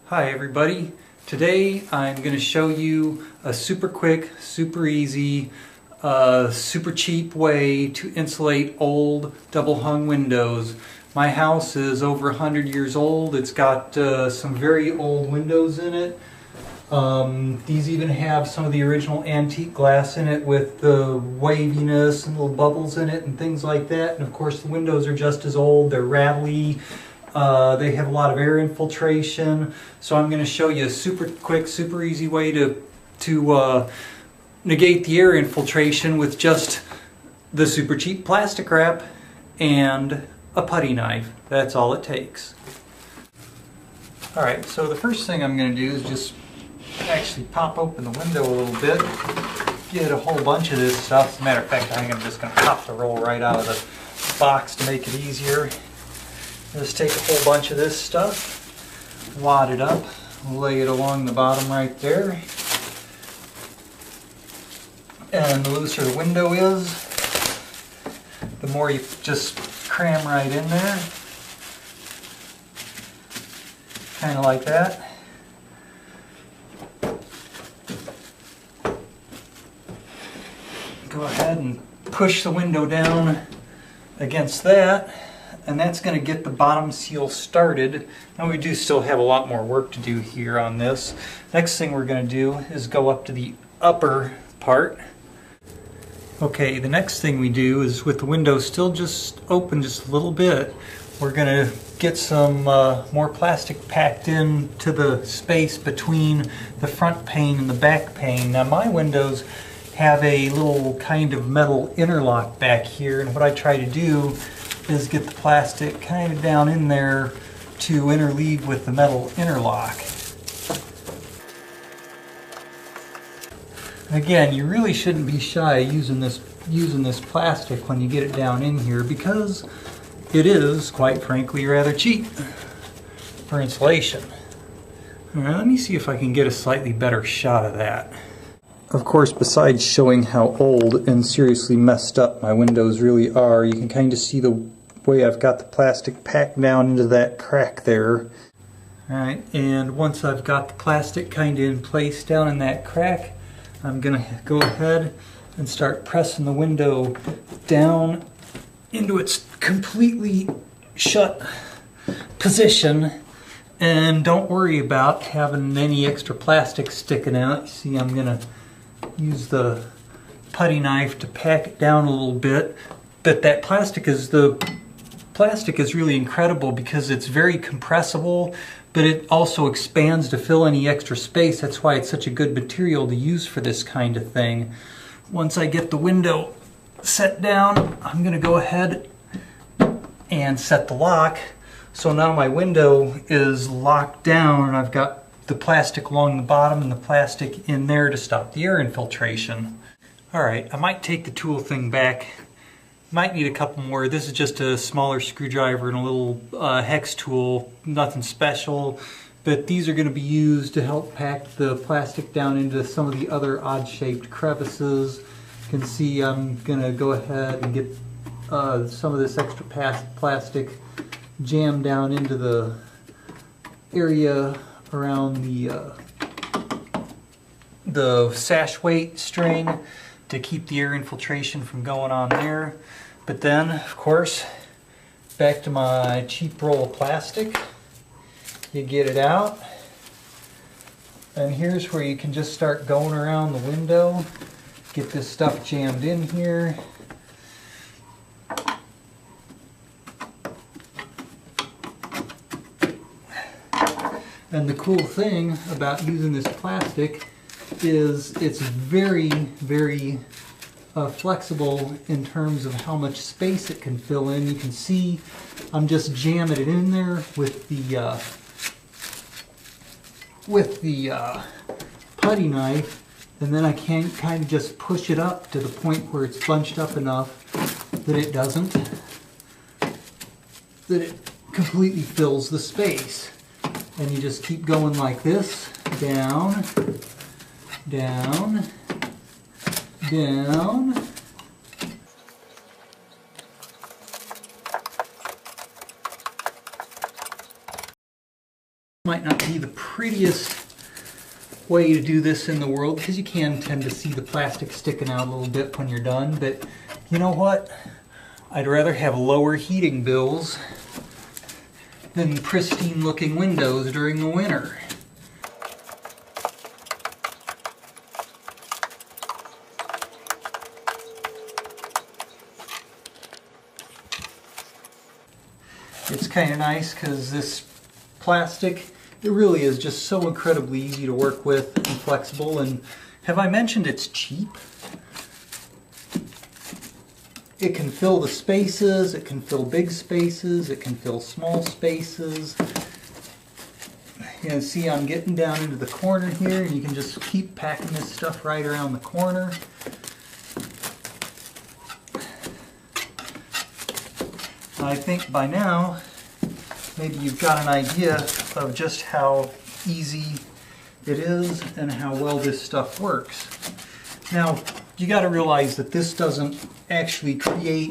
Hi everybody. Today I'm going to show you a super quick, super easy, super cheap way to insulate old double hung windows. My house is over 100 years old. It's got some very old windows in it. These even have some of the original antique glass in it with the waviness and little bubbles in it and things like that. And of course the windows are just as old. They're rattly. They have a lot of air infiltration, so I'm going to show you a super quick, super easy way to negate the air infiltration with just the super cheap plastic wrap and a putty knife. That's all it takes. Alright, so the first thing I'm going to do is just actually pop open the window a little bit, get a whole bunch of this stuff. As a matter of fact, I think I'm just going to pop the roll right out of the box to make it easier. Just take a whole bunch of this stuff, wad it up, lay it along the bottom right there. And the looser the window is, the more you just cram right in there. Kind of like that. Go ahead and push the window down against that. And that's going to get the bottom seal started. Now we do still have a lot more work to do here on this. Next thing we're going to do is go up to the upper part. Okay, the next thing we do is, with the window still just open just a little bit, we're going to get some more plastic packed in to the space between the front pane and the back pane. Now my windows have a little kind of metal interlock back here, and what I try to do is get the plastic kind of down in there to interleave with the metal interlock. Again, you really shouldn't be shy using this plastic when you get it down in here, because it is, quite frankly, rather cheap for insulation. Alright, let me see if I can get a slightly better shot of that. Of course, besides showing how old and seriously messed up my windows really are, you can kind of see the way I've got the plastic packed down into that crack there. Alright, and once I've got the plastic kind of in place down in that crack, I'm going to go ahead and start pressing the window down into its completely shut position. And don't worry about having any extra plastic sticking out. You see, I'm going to use the putty knife to pack it down a little bit. But that plastic is really incredible because it's very compressible, but it also expands to fill any extra space. That's why it's such a good material to use for this kind of thing. Once I get the window set down, I'm going to go ahead and set the lock. So now my window is locked down, and I've got the plastic along the bottom and the plastic in there to stop the air infiltration. Alright, I might take the tool thing back. Might need a couple more. This is just a smaller screwdriver and a little hex tool, nothing special, but these are going to be used to help pack the plastic down into some of the other odd-shaped crevices. You can see I'm going to go ahead and get some of this extra plastic jammed down into the area around the sash weight string to keep the air infiltration from going on there. But then, of course, back to my cheap roll of plastic. You get it out, and here's where you can just start going around the window, get this stuff jammed in here. And the cool thing about using this plastic is it's very, very flexible in terms of how much space it can fill in. You can see I'm just jamming it in there with the putty knife, and then I can kind of just push it up to the point where it's bunched up enough that it completely fills the space. And you just keep going like this, down, down, down, Might not be the prettiest way to do this in the world because you can tend to see the plastic sticking out a little bit when you're done, but you know what? I'd rather have lower heating bills than pristine looking windows during the winter. It's kind of nice because this plastic, it really is just so incredibly easy to work with and flexible. And have I mentioned it's cheap? It can fill the spaces, it can fill big spaces, it can fill small spaces. You can see I'm getting down into the corner here, and you can just keep packing this stuff right around the corner. I think by now, maybe you've got an idea of just how easy it is and how well this stuff works. Now, you got to realize that this doesn't actually create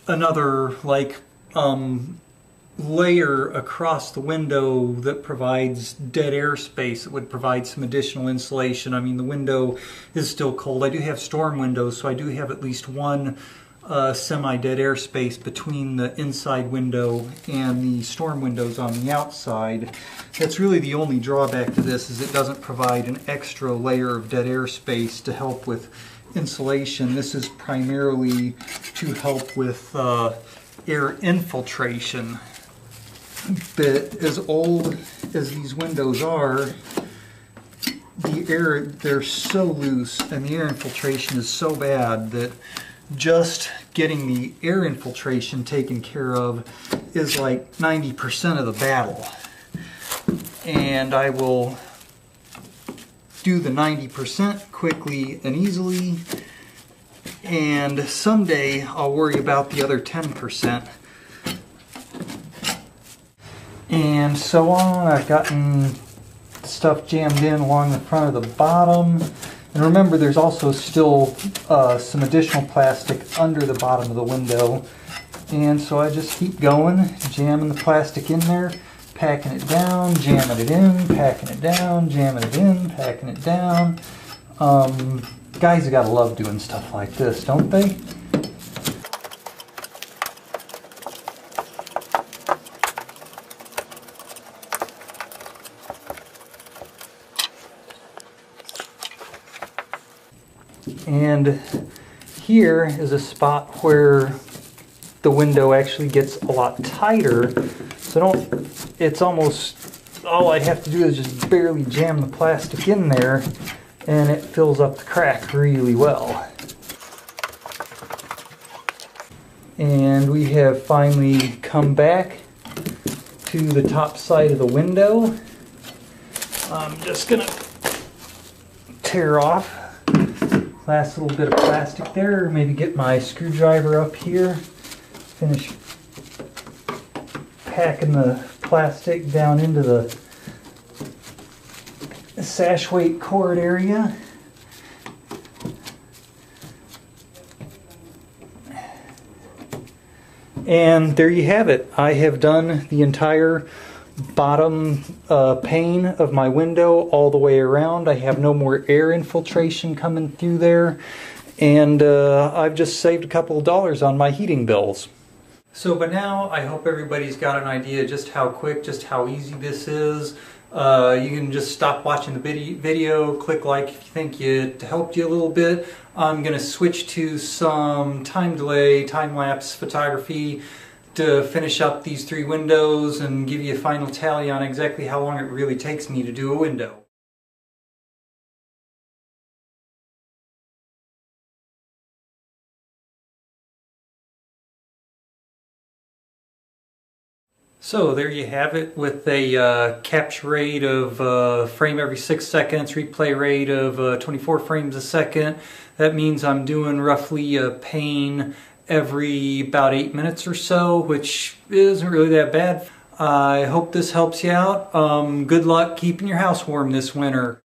another layer across the window that provides dead air space. It would provide some additional insulation. I mean, the window is still cold. I do have storm windows, so I do have at least one semi-dead air space between the inside window and the storm windows on the outside. That's really the only drawback to this, is it doesn't provide an extra layer of dead air space to help with insulation. This is primarily to help with air infiltration. But as old as these windows are, they're so loose and the air infiltration is so bad that just getting the air infiltration taken care of is like 90% of the battle. And I will do the 90% quickly and easily, and someday I'll worry about the other 10%. And so on. I've gotten stuff jammed in along the front of the bottom. And remember, there's also still some additional plastic under the bottom of the window. And so I just keep going, jamming the plastic in there, packing it down, jamming it in, packing it down, jamming it in, packing it down. Guys have got to love doing stuff like this, don't they? And here is a spot where the window actually gets a lot tighter. So it's almost, all I have to do is just barely jam the plastic in there and it fills up the crack really well. And we have finally come back to the top side of the window. I'm just gonna tear off last little bit of plastic there, maybe get my screwdriver up here, finish packing the plastic down into the sash weight cord area. And there you have it. I have done the entire bottom pane of my window all the way around. I have no more air infiltration coming through there, and I've just saved a couple of dollars on my heating bills. So by now I hope everybody's got an idea just how quick, just how easy this is. You can just stop watching the video, click like if you think it helped you a little bit. I'm going to switch to some time delay, time-lapse photography to finish up these 3 windows and give you a final tally on exactly how long it really takes me to do a window. So there you have it, with a capture rate of frame every 6 seconds, replay rate of 24 frames a second. That means I'm doing roughly a pane every about 8 minutes or so, which isn't really that bad. I hope this helps you out. Good luck keeping your house warm this winter.